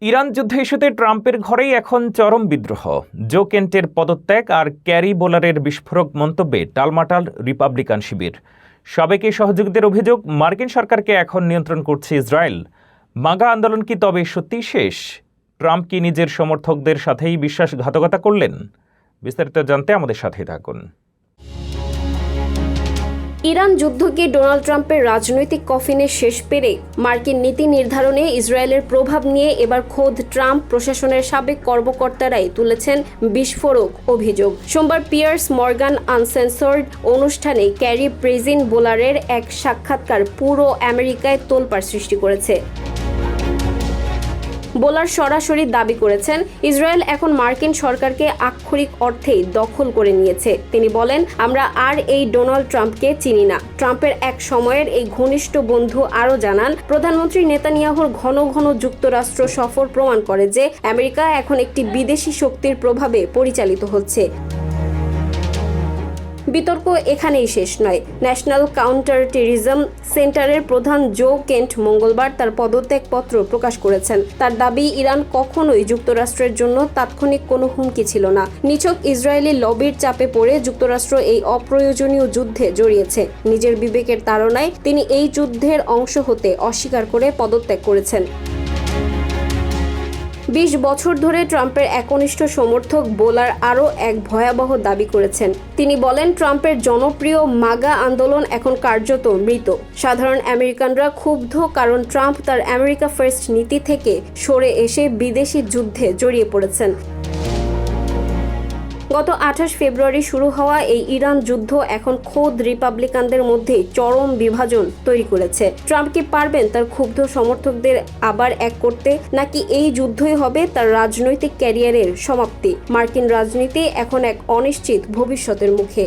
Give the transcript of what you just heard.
Iran যুদ্ধ ইস্যুতে ট্রাম্পের ঘরেই এখন চরম বিদ্রোহ। জো কেন্টের পদত্যাগ আর ক্যারি বোলারের বিস্ফোরক মন্তব্যে টালমাটাল রিপাবলিকান শিবির। সাবেক সহযোগীদের অভিযোগ, মার্কিন সরকারকে এখন নিয়ন্ত্রণ করছে ইসরায়েল। মাগা আন্দোলন কি তবে সত্যিই শেষ? ট্রাম্প কি নিজের সমর্থকদের সাথেই বিশ্বাসঘাতকতা করলেন? বিস্তারিত জানতে আমাদের সাথেই থাকুন। ইরান যুদ্ধকে ডোনাল্ড ট্রাম্পের রাজনৈতিক কফিনে শেষ পেরে মার্কিন নীতি নির্ধারণে ইসরায়েলের প্রভাব নিয়ে এবার খোদ ট্রাম্প প্রশাসনের সাবেক কর্মকর্তারাই তুলেছেন বিস্ফোরক অভিযোগ। সোমবার পিয়ার্স মর্গান আনসেন্সর্ড অনুষ্ঠানে ক্যারি ব্রেজিন বোলারের এক সাক্ষাৎকার পুরো আমেরিকায় তোলপাড় সৃষ্টি করেছে। বোলার সরাসরি দাবি করেছেন, ইসরায়েল এখন মার্কিন সরকারকে আক্ষরিক অর্থেই দখল করে নিয়েছে। তিনি বলেন, আমরা আর এই ডোনাল্ড ট্রাম্পকে চিনি না। ট্রাম্পের এক সময়ের এই ঘনিষ্ঠ বন্ধু আরও জানান, প্রধানমন্ত্রী নেতানিয়াহুর ঘন ঘন যুক্তরাষ্ট্র সফর প্রমাণ করে যে আমেরিকা এখন একটি বিদেশি শক্তির প্রভাবে পরিচালিত হচ্ছে। বিতর্ক এখানেই শেষ নয়। ন্যাশনাল কাউন্টার টেরিজম সেন্টারের প্রধান জো কেন্ট মঙ্গলবার তার পদত্যাগপত্র প্রকাশ করেছেন। তার দাবি, ইরান কখনোই যুক্তরাষ্ট্রের জন্য তাৎক্ষণিক কোনো হুমকি ছিল না। নিছক ইসরায়েলি লবির চাপে পড়ে যুক্তরাষ্ট্র এই অপ্রয়োজনীয় যুদ্ধে জড়িয়েছে। নিজের বিবেকের তাড়নায় তিনি এই যুদ্ধের অংশ হতে অস্বীকার করে পদত্যাগ করেছেন। ২০ বছর ধরে ট্রাম্পের একনিষ্ঠ সমর্থক বোলার আরও এক ভয়াবহ দাবি করেছেন। তিনি বলেন, ট্রাম্পের জনপ্রিয় মাগা আন্দোলন এখন কার্যত মৃত। সাধারণ আমেরিকানরা ক্ষুব্ধ কারণ ট্রাম্প তার আমেরিকা ফার্স্ট নীতি থেকে সরে এসে বিদেশি যুদ্ধে জড়িয়ে পড়েছেন। গত ২৮ ফেব্রুয়ারি শুরু হওয়া এই ইরান যুদ্ধ এখন খোদ রিপাবলিকানদের মধ্যে চরম বিভাজন তৈরি করেছে। ট্রাম্প কি পারবেন তার ক্ষুব্ধ সমর্থকদের আবার এক করতে, নাকি এই যুদ্ধই হবে তার রাজনৈতিক ক্যারিয়ারের সমাপ্তি? মার্কিন রাজনীতি এখন এক অনিশ্চিত ভবিষ্যতের মুখে।